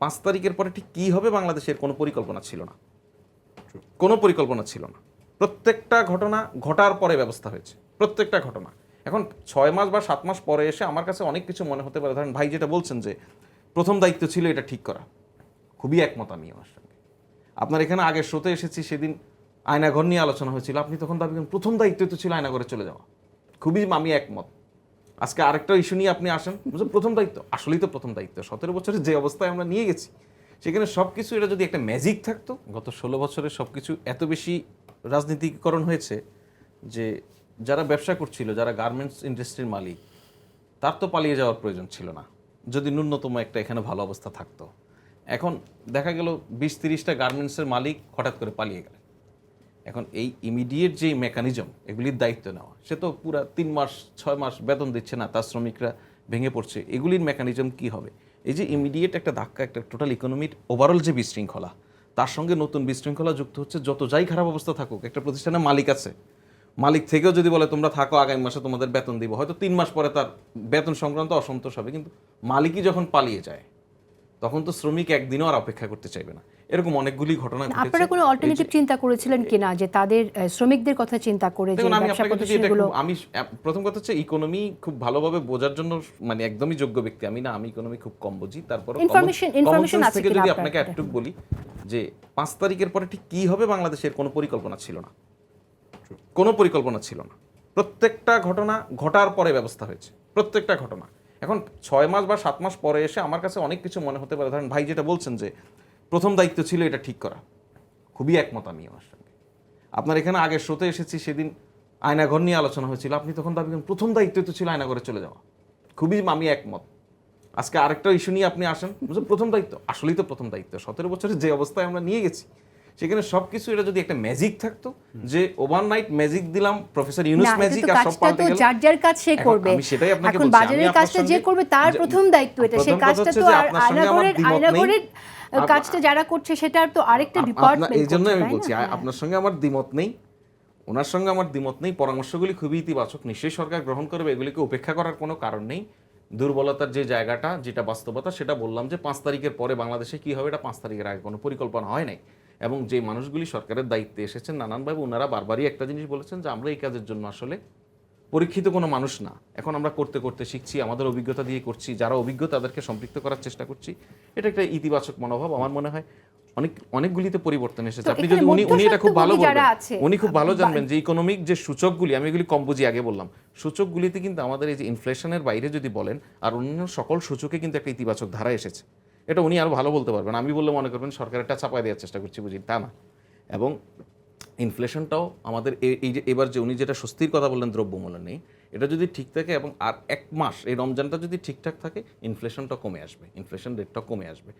5 তারিখের পরে ঠিক কী হবে বাংলাদেশের কোনো পরিকল্পনা ছিল না, কোনো পরিকল্পনা ছিল না। প্রত্যেকটা ঘটনা ঘটার পরে ব্যবস্থা হয়েছে, প্রত্যেকটা ঘটনা। এখন 6 মাস বা 7 মাস পরে এসে আমার কাছে অনেক কিছু মনে হতে পারে। ধরেন ভাই যেটা বলছেন যে প্রথম দায়িত্ব ছিল এটা ঠিক করা, খুবই একমত আমি আমার সঙ্গে। আপনার এখানে আগের শোতে এসেছি, সেদিন আয়নাঘর নিয়ে আলোচনা হয়েছিল, আপনি তখন দাবি করেন প্রথম দায়িত্ব তো ছিল আয়নাঘরে চলে যাওয়া, খুবই আমি একমত। আজকে আরেকটা ইস্যু নিয়ে আপনি আসেন, প্রথম দায়িত্ব, আসলেই তো প্রথম দায়িত্ব। 17 বছরের যে অবস্থায় আমরা নিয়ে গেছি, সেখানে সব কিছু এটা যদি একটা ম্যাজিক থাকতো। গত 16 বছরে সব কিছু এত বেশি রাজনীতিকরণ হয়েছে যে যারা ব্যবসা করছিল, যারা গার্মেন্টস ইন্ডাস্ট্রির মালিক, তার তো পালিয়ে যাওয়ার প্রয়োজন ছিল না যদি ন্যূনতম একটা এখানে ভালো অবস্থা থাকতো। এখন দেখা গেল 20-30টা গার্মেন্টসের মালিক হঠাৎ করে পালিয়ে গেল। এখন এই ইমিডিয়েট যেই মেকানিজম, এগুলির দায়িত্ব নেওয়া, সে তো পুরা 3 মাস 6 মাস বেতন দিচ্ছে না, তার শ্রমিকরা ভেঙে পড়ছে, এগুলির মেকানিজম কি হবে? এই যে ইমিডিয়েট একটা ধাক্কা, একটা টোটাল ইকোনমির ওভারঅল যে বিশৃঙ্খলা, তার সঙ্গে নতুন বিশৃঙ্খলা যুক্ত হচ্ছে। যত যাই খারাপ অবস্থা থাকুক, একটা প্রতিষ্ঠানের মালিক আছে, মালিক থেকেও যদি বলে তোমরা থাকো, আগামী মাসে তোমাদের বেতন দিব, হয়তো 3 মাস পরে তার বেতন সংক্রান্ত অসন্তোষ হবে, কিন্তু মালিকই যখন পালিয়ে যায় তখন তো শ্রমিক একদিনও আর অপেক্ষা করতে চাইবে না। এরকম অনেকগুলি ঘটনা ঘটেছে। আপনারা কোনো অল্টারনেটিভ চিন্তা করেছিলেন কিনা, যে তাদের শ্রমিকদের কথা চিন্তা করে যে ব্যবসা প্রতিষ্ঠানগুলো? আমি প্রথম কথা হচ্ছে ইকোনমি খুব ভালোভাবে বোঝার জন্য মানে একদমই যোগ্য ব্যক্তি আমি না, আমি ইকোনমি খুব কম বুঝি। তারপর ইনফরমেশন আছে থেকে কিনা যদি আপনাকে একটু বলি যে 5 তারিখের পরে ঠিক কী হবে বাংলাদেশের কোনো পরিকল্পনা ছিল না, কোনো পরিকল্পনা ছিল না। প্রত্যেকটা ঘটনা ঘটার পরে ব্যবস্থা হয়েছে, প্রত্যেকটা ঘটনা। এখন 6 মাস বা 7 মাস পরে এসে আমার কাছে অনেক কিছু মনে হতে পারে। ধরেন ভাই যেটা বলছেন যে প্রথম দায়িত্ব ছিল এটা ঠিক করা, খুবই একমত আমি আমার সঙ্গে। আপনার এখানে আগের শোতে এসেছি, সেদিন আয়নাঘর নিয়ে আলোচনা হয়েছিল, আপনি তখন দাবি করেন প্রথম দায়িত্ব তো ছিল আয়নাঘরে চলে যাওয়া, খুবই আমি একমত। আজকে আরেকটা ইস্যু নিয়ে আপনি আসেন, প্রথম দায়িত্ব, আসলেই তো প্রথম দায়িত্ব। 17 বছরের যে অবস্থায় আমরা নিয়ে গেছি, সেখানে সবকিছু এটা যদি একটা ম্যাজিক থাকতো, যে ওভারনাইট ম্যাজিক দিলাম, প্রফেসর ইউনূস ম্যাজিক, আর সব পাল্টে গেল। যার যার কাজ সে করবে, আমি সেটাই আপনাকে এখন বলছি। বাজারের কাজটা যে করবে তার প্রথম দায়িত্ব এটা, সেই কাজটা তো আর আয়নাঘরের কাজটা যারা করছে সেটার তো আরেকটা ডিপার্টমেন্ট। এই জন্য আমি বলছি আপনার সঙ্গে আমার দ্বিমত নেই, ওনার সঙ্গে আমার দ্বিমত নেই। পরামর্শগুলি খুবই ইতিবাচক, নিশ্চয়ই সরকার গ্রহণ করবে, এগুলিকে উপেক্ষা করার কোনো কারণ নেই। দুর্বলতার যে জায়গাটা, যেটা বাস্তবতা, সেটা বললাম যে 5 তারিখের পরে বাংলাদেশে কি হবে এটা 5 তারিখের আগে কোনো পরিকল্পনা হয় নাই। এবং যে মানুষগুলি সরকারের দায়িত্বে এসেছেন নানানভাবে, ওনারা বারবারই একটা জিনিস বলেছেন যে আমরা এই কাজের জন্য আসলে পরীক্ষিত কোনো মানুষ না, এখন আমরা করতে করতে শিখছি, আমাদের অভিজ্ঞতা দিয়ে করছি, যারা অভিজ্ঞ তাদেরকে সম্পৃক্ত করার চেষ্টা করছি। এটা একটা ইতিবাচক মনোভাব। আমার মনে হয় অনেকগুলিতে পরিবর্তন এসেছে। আপনি যদি উনি এটা খুব ভালো বলবেন, উনি খুব ভালো জানবেন যে ইকোনমিক যে সূচকগুলি, আমি এগুলি কম বুঝি, আগে বললাম, সূচকগুলিতে কিন্তু আমাদের এই যে ইনফ্লেশনের বাইরে যদি বলেন, আর অন্যান্য সকল সূচকে কিন্তু একটা ইতিবাচক ধারা এসেছে। এটা উনি আরও ভালো বলতে পারবেন। আমি বললে মনে করবেন সরকারেরটা চাপায় দেওয়ার চেষ্টা করছি, বুঝি, তা না। এবং ইনফ্লেশনটাও আমাদের এই যে এবার যে উনি যেটা স্বস্তির কথা বললেন, দ্রব্যমূল্য নেই, এটা যদি ঠিক থাকে এবং আর 1 মাস এই রমজানটা যদি ঠিকঠাক থাকে, ইনফ্লেশনটা কমে আসবে, ইনফ্লেশন রেটটা কমে আসবে।